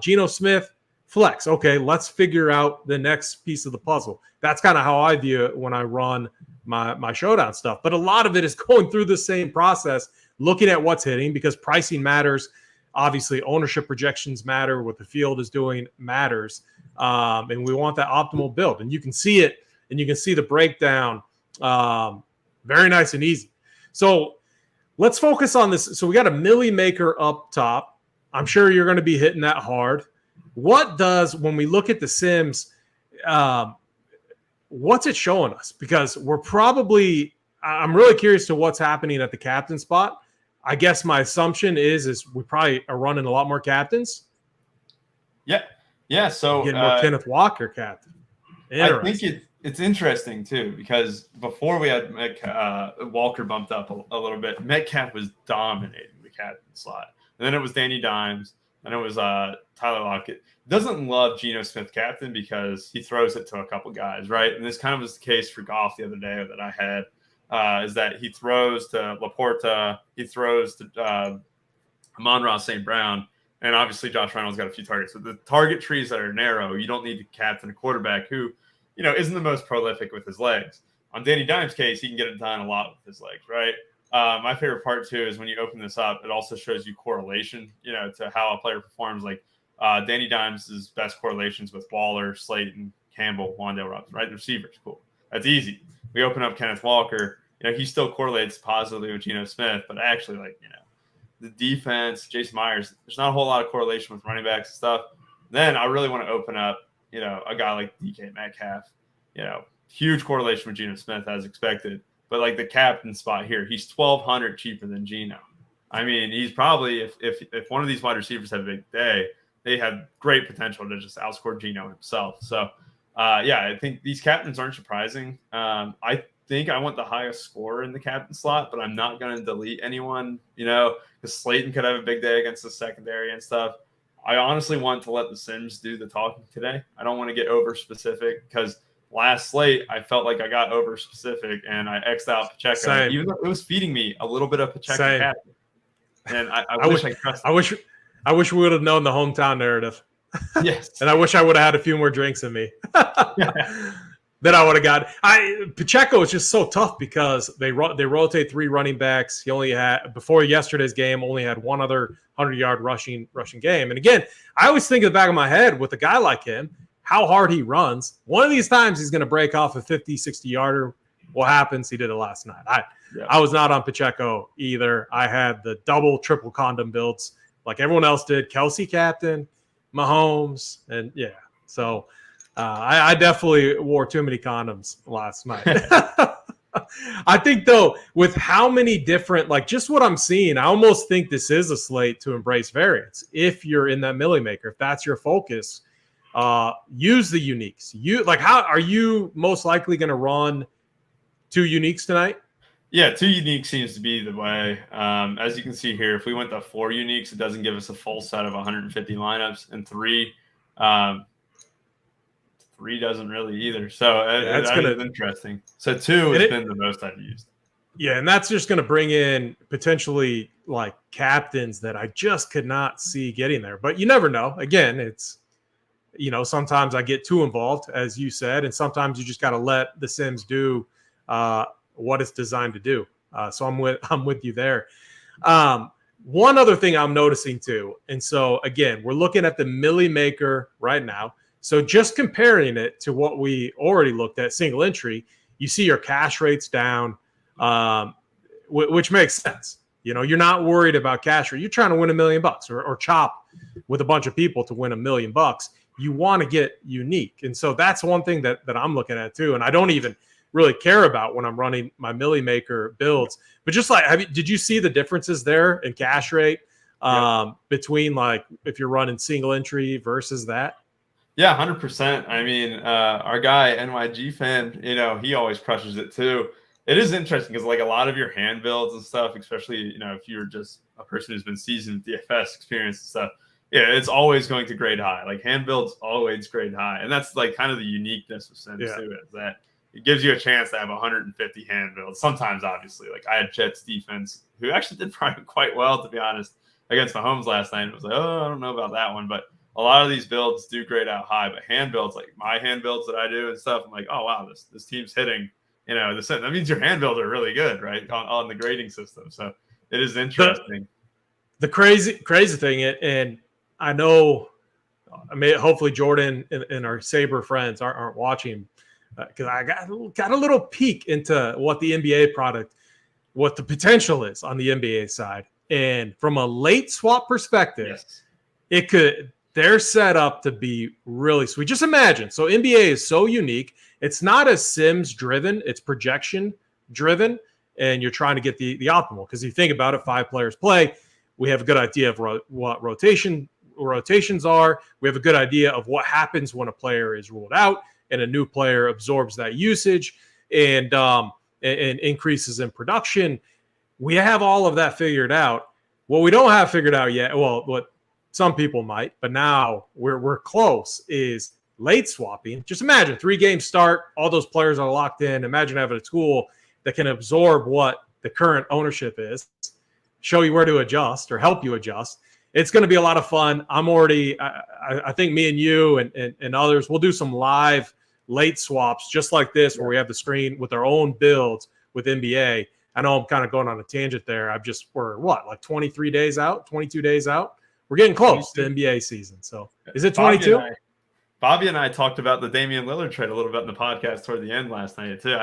Geno Smith, flex. Okay, let's figure out the next piece of the puzzle. That's kind of how I view it when I run my showdown stuff. But a lot of it is going through the same process, looking at what's hitting, because pricing matters. Obviously, ownership projections matter. What the field is doing matters. And we want that optimal build. And you can see it, and you can see the breakdown Very nice and easy. So let's focus on this. So we got a milli maker up top. I'm sure you're going to be hitting that hard. What does, when we look at the Sims, what's it showing us? Because I'm really curious to what's happening at the captain spot. I guess my assumption is we probably are running a lot more captains. Yeah. So getting more Kenneth Walker captain. I think it's interesting too, because before we had Walker bumped up a little bit, Metcalf was dominating the captain slot. And then it was Danny Dimes. And it was Tyler Lockett. Doesn't love Geno Smith captain because he throws it to a couple guys, right? And this kind of was the case for Goff the other day that I had, is that he throws to Laporta, he throws to Amon-Ra St. Brown, and obviously Josh Reynolds got a few targets. So the target trees that are narrow, you don't need to captain a quarterback who, isn't the most prolific with his legs. On Danny Dimes' case, he can get it done a lot with his legs, right? My favorite part too is when you open this up, it also shows you correlation, to how a player performs. Like Danny Dimes' best correlations with Waller, Slayton, Campbell, Wan'Dale Robinson, right? The receivers, cool. That's easy. We open up Kenneth Walker, he still correlates positively with Geno Smith, but actually, the defense, Jason Myers, there's not a whole lot of correlation with running backs and stuff. Then I really want to open up, a guy like DK Metcalf, huge correlation with Geno Smith as expected. But like the captain spot here, he's $1,200 cheaper than Geno. I mean, he's probably, if one of these wide receivers have a big day, they have great potential to just outscore Geno himself. So, I think these captains aren't surprising. I think I want the highest score in the captain slot, but I'm not going to delete anyone, because Slayton could have a big day against the secondary and stuff. I honestly want to let the Sims do the talking today. I don't want to get over specific because last slate, I felt like I got over specific and I X'd out Pacheco. Same. Even though it was feeding me a little bit of Pacheco captain. And I wish I trusted. I wish we would have known the hometown narrative. Yes. And I wish I would have had a few more drinks in me. Then I would have got Pacheco is just so tough because they rotate 3 running backs. He only had, before yesterday's game, only had one other 100-yard rushing game. And again, I always think in the back of my head with a guy like him, how hard he runs. One of these times he's going to break off a 50, 60-yarder. What happens? He did it last night. I was not on Pacheco either. I had the double, triple condom builds like everyone else did. Kelsey captain, Mahomes, and yeah. So I definitely wore too many condoms last night. I think, though, with how many different, just what I'm seeing, I almost think this is a slate to embrace variance. If you're in that milli maker, if that's your focus, use the uniques. How are you most likely going to run 2 uniques tonight? Yeah, 2 uniques seems to be the way. As you can see here, if we went to 4 uniques, it doesn't give us a full set of 150 lineups, and 3 doesn't really either. So that's interesting. So 2 has been the most I've used. Yeah, and that's just going to bring in potentially captains that I just could not see getting there. But you never know. Again, it's sometimes I get too involved, as you said, and sometimes you just got to let the Sims do what it's designed to do. So I'm with you there. One other thing I'm noticing too, and so again, we're looking at the milli maker right now. So just comparing it to what we already looked at, single entry, you see your cash rates down, which makes sense. You're not worried about cash rate. You're trying to win $1 million or chop with a bunch of people to win $1 million. You want to get unique. And so that's one thing that I'm looking at too. And I don't even really care about when I'm running my milli maker builds. But just did you see the differences there in cash rate between if you're running single entry versus that? Yeah, 100%. I mean, our guy, NYG fan, he always crushes it too. It is interesting because a lot of your hand builds and stuff, especially, if you're just a person who's been seasoned with DFS experience and stuff, yeah, it's always going to grade high. Hand builds always grade high. And that's kind of the uniqueness of Sims too, is that it gives you a chance to have 150 hand builds. Sometimes, obviously, I had Jets defense, who actually did quite well, to be honest, against Mahomes last night. It was I don't know about that one, but a lot of these builds do grade out high. But hand builds, my hand builds that I do and stuff, I'm oh wow, this team's hitting. That means your hand builds are really good, right, on the grading system. So it is interesting. The crazy thing, and I know, hopefully Jordan and our Saber friends aren't watching. because I got a little peek into what the NBA product, what the potential is on the NBA side. And from a late swap perspective, they're set up to be really sweet. Just imagine. So NBA is so unique. It's not a Sims driven, it's projection driven. And you're trying to get the optimal. Because you think about it, 5 players play. We have a good idea of what rotations are. We have a good idea of what happens when a player is ruled out and a new player absorbs that usage and increases in production. We have all of that figured out. What we don't have figured out yet, well, what some people might, but now we're close, is late swapping. Just imagine 3 games start, all those players are locked in. Imagine having a tool that can absorb what the current ownership is, show you where to adjust or help you adjust. It's going to be a lot of fun. I think me and you and others, we'll do some live late swaps just like this, where we have the screen with our own builds with NBA. I know I'm kind of going on a tangent there. We're like 23 days out, 22 days out. We're getting close to NBA season. So is it 22? Bobby and I talked about the Damian Lillard trade a little bit in the podcast toward the end last night too.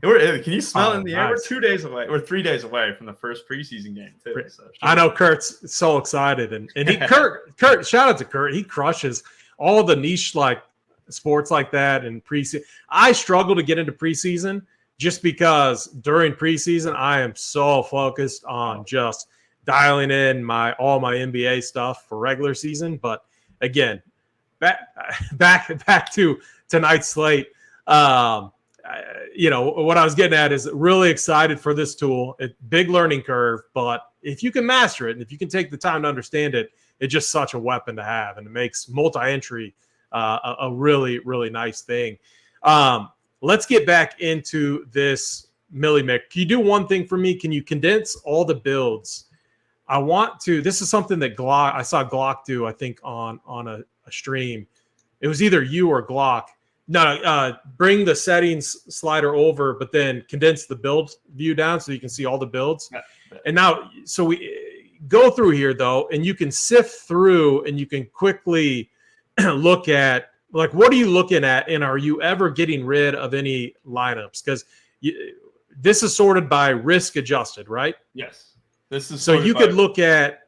Can you smell it in the air? We're 2 days away, or 3 days away from the first preseason game too. So, I know Kurt's so excited, and Kurt, shout out to Kurt. He crushes all the niche like sports like that and preseason. I struggle to get into preseason just because during preseason I am so focused on just dialing in all my NBA stuff for regular season. But again, back to tonight's slate. What I was getting at is really excited for this tool. Big learning curve, but if you can master it and if you can take the time to understand it, it's just such a weapon to have, and it makes multi-entry a really, really nice thing. Let's get back into this Millie Mick. Can you do one thing for me? Can you condense all the builds? I want to. This is something that I saw Glock do, I think, on a stream. It was either you or Glock. Bring the settings slider over, but then condense the build view down so you can see all the builds. And now, so we go through here though, and you can sift through and you can quickly look at, like, what are you looking at, and are you ever getting rid of any lineups? Because this is sorted by risk adjusted, right? Yes. This is so you could look at.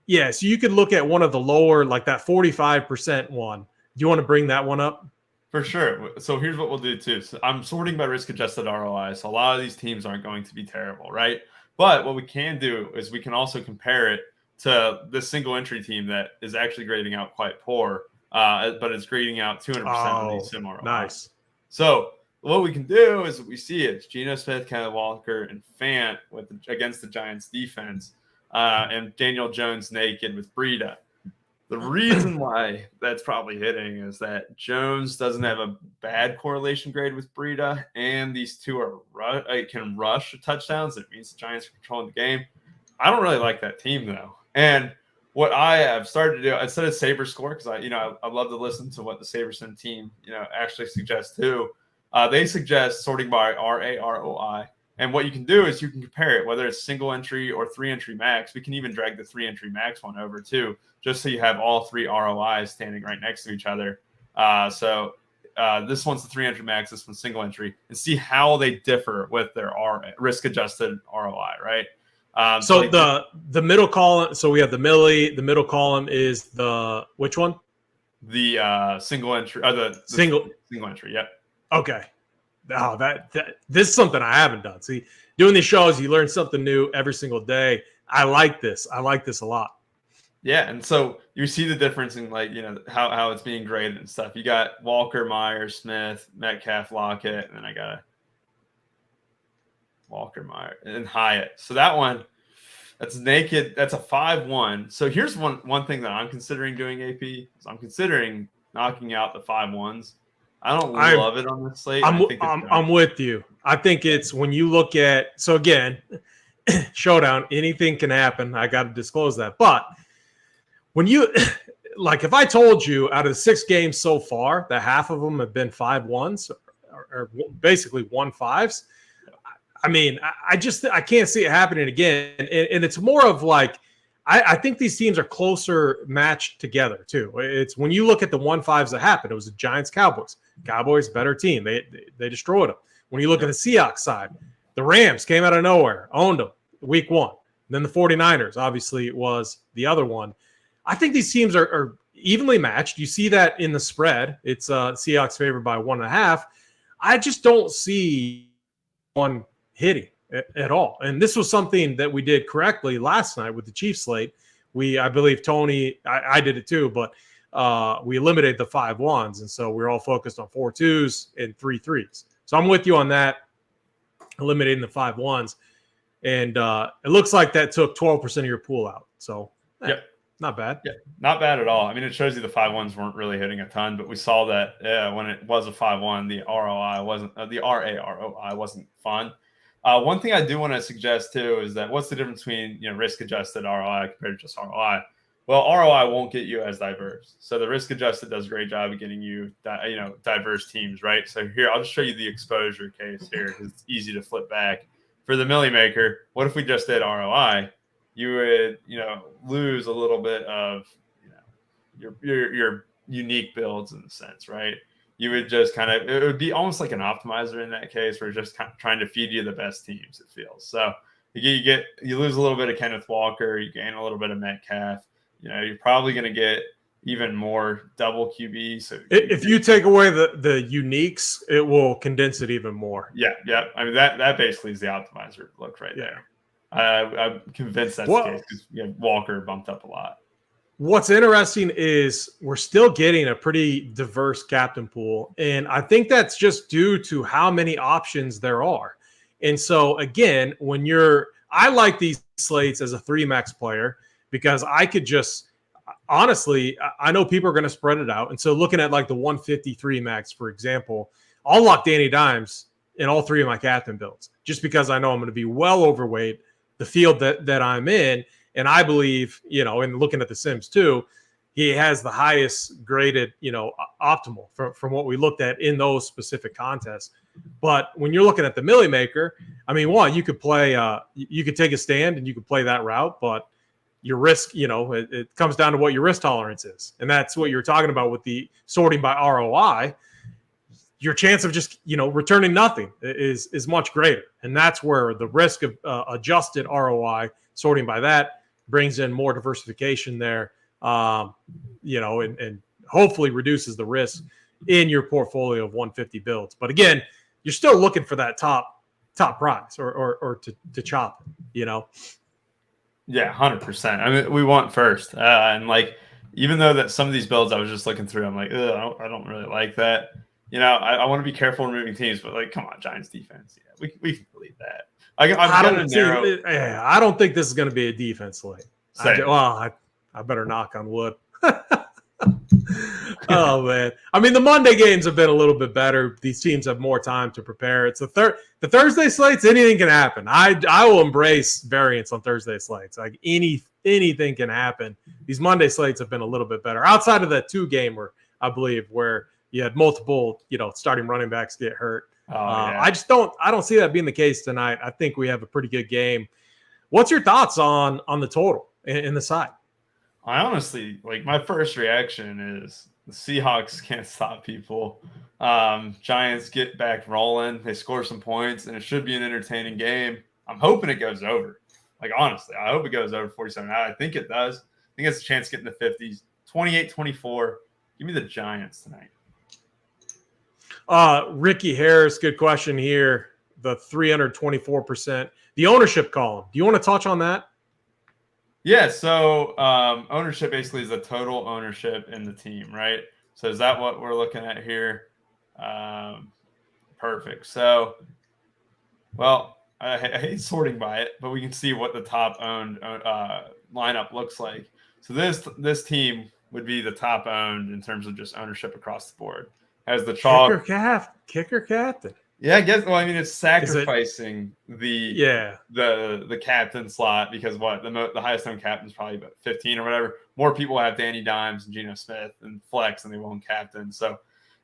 Yeah, so you could look at one of the lower, like that 45% one. Do you want to bring that one up? For sure. So here's what we'll do too. So I'm sorting by risk-adjusted ROI. So a lot of these teams aren't going to be terrible, right? But what we can do is we can also compare it to this single entry team that is actually grading out quite poor, but it's grading out 200% of these similar. Nice. So what we can do is we see it's Geno Smith, Kenneth Walker, and Fant against the Giants defense. And Daniel Jones naked with Breida. The reason why that's probably hitting is that Jones doesn't have a bad correlation grade with Breida, and these two can rush touchdowns. It means the Giants are controlling the game. I don't really like that team though. And what I have started to do, instead of Saber score, because I love to listen to what the Sabersim team actually suggests too. They suggest sorting by RAROI. And what you can do is you can compare it, whether it's single entry or 3-entry max. We can even drag the 3-entry max one over too, just so you have all 3 ROIs standing right next to each other. This one's the 3-entry max, this one's single entry, and see how they differ with their risk-adjusted ROI, right? So the middle column, so we have the Millie, the middle column is the, which one? The single entry, the single entry, yep. Okay. Oh, this is something I haven't done. See, doing these shows, you learn something new every single day. I like this a lot. Yeah, and so you see the difference in how it's being graded and stuff. You got Walker, Myers, Smith, Metcalf, Lockett, and then I got Walker, Myers, and Hyatt. So that one, that's naked. That's a 5-1. So here's one thing that I'm considering doing, AP. Is I'm considering knocking out the 5-1s. I don't love it on this slate. I'm with you. I think it's when you look at, so again, Showdown, anything can happen. I got to disclose that. But when you, like, if I told you out of the 6 games so far that half of them have been 5-1s or basically 1-5s, I mean, I can't see it happening again. And it's more of like, I think these teams are closer matched together too. It's when you look at the 1-5s that happened, it was the Giants Cowboys. Cowboys better team. They destroyed them. When you look at the Seahawks side, the Rams came out of nowhere, owned them week 1. Then the 49ers obviously was the other one. I think these teams are evenly matched. You see that in the spread. It's Seahawks favored by 1.5. I just don't see one hitting at all. And this was something that we did correctly last night with the Chiefs slate. I believe Tony, I did it too, but we eliminated the 5-1s. And so we're all focused on 4-2s and 3-3s. So I'm with you on that, eliminating the 5-1s. And it looks like that took 12% of your pool out. So yep. Not bad. Yeah, not bad at all. I mean, it shows you the 5-1s weren't really hitting a ton, but we saw that when it was a 5-1, the ROI wasn't the RAROI wasn't fun. One thing I do want to suggest too is that what's the difference between risk adjusted ROI compared to just ROI? Well, ROI won't get you as diverse. So the risk adjusted does a great job of getting you diverse teams, right? So here I'll just show you the exposure case here because it's easy to flip back. For the Millie Maker, what if we just did ROI? You would, lose a little bit of, your unique builds in a sense, right? You would just it would be almost like an optimizer in that case. We're just kind of trying to feed you the best teams, it feels. So you lose a little bit of Kenneth Walker, you gain a little bit of Metcalf. You're probably going to get even more double QB. So if you take away the uniques, it will condense it even more. Yeah. I mean, that basically is the optimizer look right there. I'm convinced that's the case because Walker bumped up a lot. What's interesting is we're still getting a pretty diverse captain pool. And I think that's just due to how many options there are. And so, again, I like these slates as a 3-max player because I could just – honestly, I know people are going to spread it out. And so looking at like the 153 max, for example, I'll lock Danny Dimes in all 3 of my captain builds just because I know I'm going to be well overweight the field that I'm in. And I believe, and looking at the Sims too, he has the highest graded, optimal from what we looked at in those specific contests. But when you're looking at the Millie Maker, I mean, you could play, you could take a stand and you could play that route, but your risk, it comes down to what your risk tolerance is. And that's what you're talking about with the sorting by ROI. Your chance of just, returning nothing is much greater. And that's where the risk of adjusted ROI sorting by that brings in more diversification there, and hopefully reduces the risk in your portfolio of 150 builds. But again, you're still looking for that top prize or to chop, Yeah, 100%. I mean, we want first. And even though that some of these builds I was just looking through, I'm like, I don't really like that. I want to be careful removing teams, but come on, Giants defense. Yeah, we can believe that. I don't think this is going to be a defense slate. I better knock on wood. Oh man, I mean the Monday games have been a little bit better. These teams have more time to prepare. It's the Thursday slates. Anything can happen. I will embrace variance on Thursday slates. Like anything can happen. These Monday slates have been a little bit better outside of that 2-gamer, I believe, where you had multiple starting running backs get hurt. I don't see that being the case tonight. I think we have a pretty good game. What's your thoughts on the total in the side? I honestly, my first reaction is the Seahawks can't stop people. Giants get back rolling. They score some points, and it should be an entertaining game. I'm hoping it goes over. Honestly, I hope it goes over 47. I think it does. I think it's a chance to get in the 50s. 28-24. Give me the Giants tonight. Ricky Harris, good question here. The 324%. The ownership column. Do you want to touch on that? Yeah, so ownership basically is the total ownership in the team, right? So is that what we're looking at here? Perfect. So, I hate sorting by it, but we can see what the top owned lineup looks like. So this team would be the top owned in terms of just ownership across the board. Has the chalk kicker captain. Yeah, I guess. Well, I mean, it's sacrificing the captain slot because the highest owned captain is probably about 15 or whatever. More people have Danny Dimes and Geno Smith and flex, and they won't captain. So,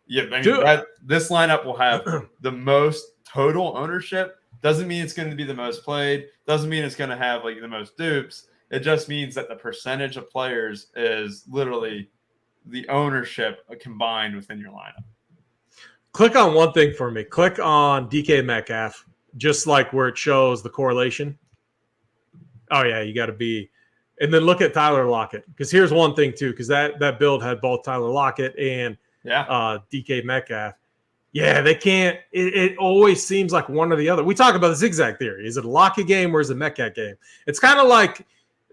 yeah, I mean, this lineup will have the most total ownership. Doesn't mean it's going to be the most played. Doesn't mean it's going to have the most dupes. It just means that the percentage of players is literally the ownership combined within your lineup. Click on one thing for me. Click on DK Metcalf, just like where it shows the correlation. Oh, yeah, you got to be. And then look at Tyler Lockett, because here's one thing, too, because that build had both Tyler Lockett and DK Metcalf. Yeah, they can't. It always seems like one or the other. We talk about the zigzag theory. Is it a Lockett game or is it a Metcalf game? It's kind of like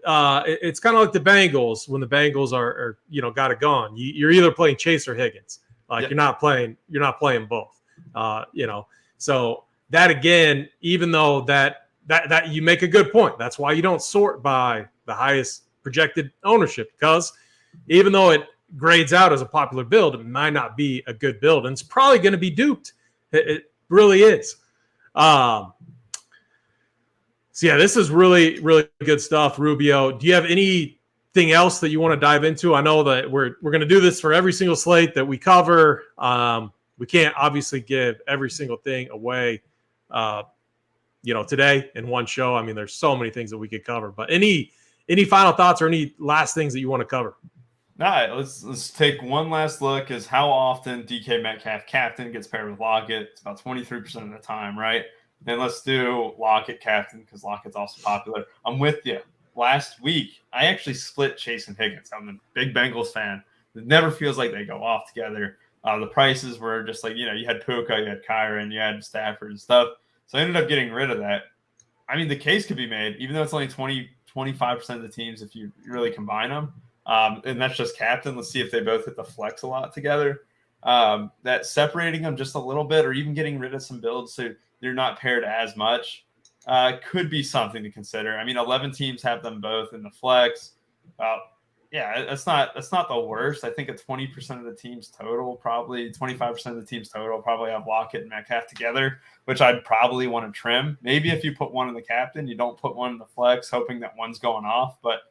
the Bengals when the Bengals are got it gone. You're either playing Chase or Higgins. You're not playing both. So that again, even though that you make a good point. That's why you don't sort by the highest projected ownership, because even though it grades out as a popular build, it might not be a good build, and it's probably going to be duped. It really is. So yeah, this is really, really good stuff, Rubio. Do you have anything else that you want to dive into? I know that we're going to do this for every single slate that we cover. We can't obviously give every single thing away, today in one show. I mean, there's so many things that we could cover, but any final thoughts or any last things that you want to cover? All right, let's take one last look as how often DK Metcalf captain gets paired with Lockett. It's about 23% of the time, right? Then let's do Lockett captain, because Lockett's also popular. I'm with you. Last week, I actually split Chase and Higgins. I'm a big Bengals fan. It never feels like they go off together. The prices were just like, you had Puka, you had Kyron, you had Stafford and stuff. So I ended up getting rid of that. I mean, the case could be made, even though it's only 25% of the teams if you really combine them. And that's just captain. Let's see if they both hit the flex a lot together. That separating them just a little bit, or even getting rid of some builds so they're not paired as much, could be something to consider. I mean, 11 teams have them both in the flex. That's not the worst. I think 20% of the teams total, probably 25% of the teams total, probably have Lockett and Metcalf together, which I'd probably want to trim. Maybe if you put one in the captain, you don't put one in the flex, hoping that one's going off, but.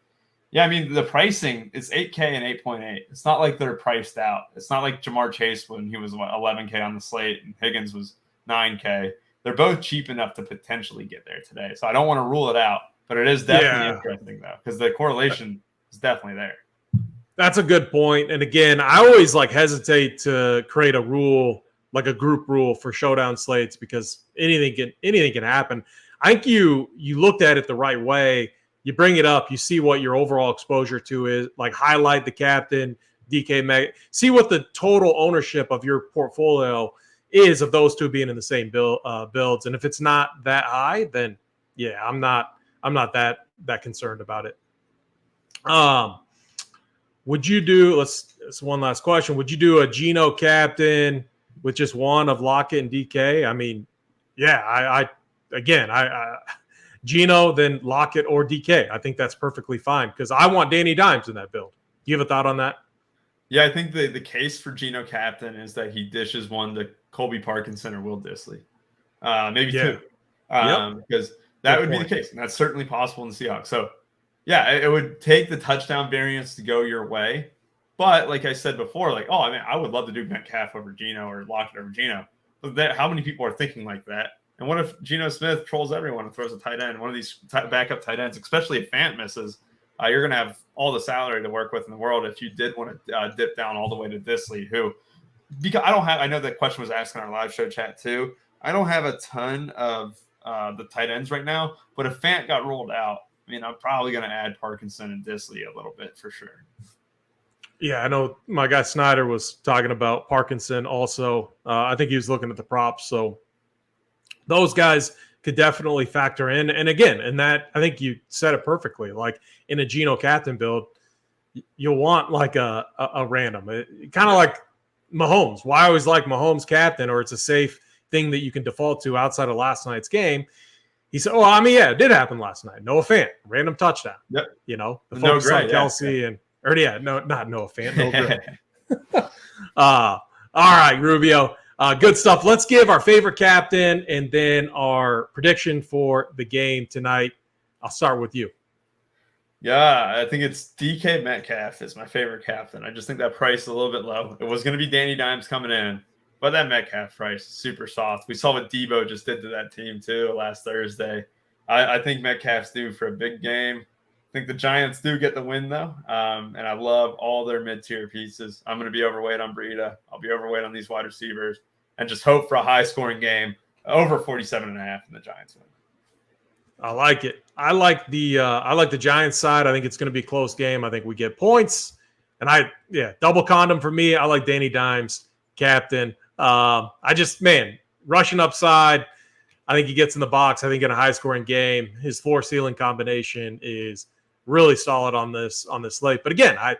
Yeah, I mean, the pricing is 8K and 8.8. It's not like they're priced out. It's not like Jamar Chase when he was 11K on the slate and Higgins was 9K. They're both cheap enough to potentially get there today. So I don't want to rule it out, but it is definitely interesting, though, because the correlation is definitely there. That's a good point. And again, I always hesitate to create a rule, like a group rule for showdown slates, because anything can happen. I think you looked at it the right way. You bring it up, you see what your overall exposure to is, highlight the captain, DK Meg, see what the total ownership of your portfolio is of those two being in the same builds. And if it's not that high, then yeah, I'm not that concerned about it. Would you do, that's one last question. Would you do a Geno captain with just one of Lockett and DK? I mean, yeah, I Geno, then Lockett or DK. I think that's perfectly fine, because I want Danny Dimes in that build. Do you have a thought on that? Yeah, I think the case for Geno captain is that he dishes one to Colby Parkinson or Will Dissly. Maybe two. Because that would be the case. And that's certainly possible in the Seahawks. So, yeah, it would take the touchdown variance to go your way. But like I said before, I would love to do Metcalf over Geno or Lockett over Geno. But how many people are thinking like that? And what if Geno Smith trolls everyone and throws a tight end? One of these backup tight ends, especially if Fant misses, you're going to have all the salary to work with in the world if you did want to dip down all the way to Dissly, because I know that question was asked in our live show chat too. I don't have a ton of the tight ends right now, but if Fant got rolled out, I mean, I'm probably going to add Parkinson and Dissly a little bit for sure. Yeah, I know my guy Snyder was talking about Parkinson also. I think he was looking at the props, so those guys could definitely factor in. And again, I think you said it perfectly. Like in a Geno captain build, you'll want a random, kind of like Mahomes. Why I always like Mahomes captain, or it's a safe thing that you can default to outside of last night's game. He said, it did happen last night. Noah Fant, random touchdown. Yep. The focus on Kelsey not Noah Fant, no Gray. All right, Rubio. Good stuff. Let's give our favorite captain and then our prediction for the game tonight. I'll start with you. Yeah, I think it's DK Metcalf is my favorite captain. I just think that price is a little bit low. It was going to be Danny Dimes coming in, but that Metcalf price is super soft. We saw what Debo just did to that team too last Thursday. I think Metcalf's due for a big game. I think the Giants do get the win, though. And I love all their mid-tier pieces. I'm going to be overweight on Breida. I'll be overweight on these wide receivers and just hope for a high-scoring game over 47.5 in the Giants win. I like it. I like the Giants side. I think it's going to be a close game. I think we get points. And double condom for me. I like Danny Dimes, captain. Rushing upside. I think he gets in the box. I think in a high-scoring game, his floor ceiling combination is really solid on this slate. But again, I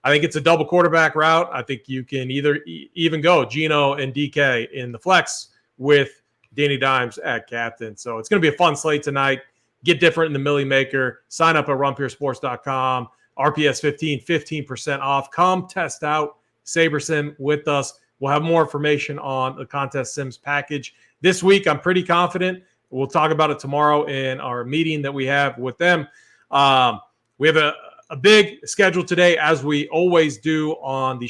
think it's a double quarterback route. I think you can even go Geno and DK in the flex with Danny Dimes at captain. So it's going to be a fun slate tonight. Get different in the Millie Maker. Sign up at runpuresports.com. RPS 15% off. Come test out Sabersim with us. We'll have more information on the Contest Sims package. This week, I'm pretty confident. We'll talk about it tomorrow in our meeting that we have with them. We have a big schedule today, as we always do on the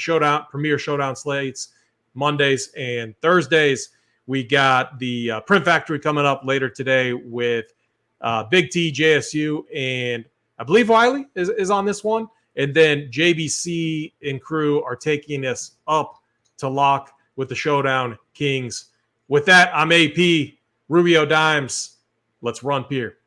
Premier Showdown slates, Mondays and Thursdays. We got the Print Factory coming up later today with Big T, JSU, and I believe Wiley is on this one. And then JBC and crew are taking us up to lock with the Showdown Kings. With that, I'm AP, Rubio Dimes. Let's run Pier.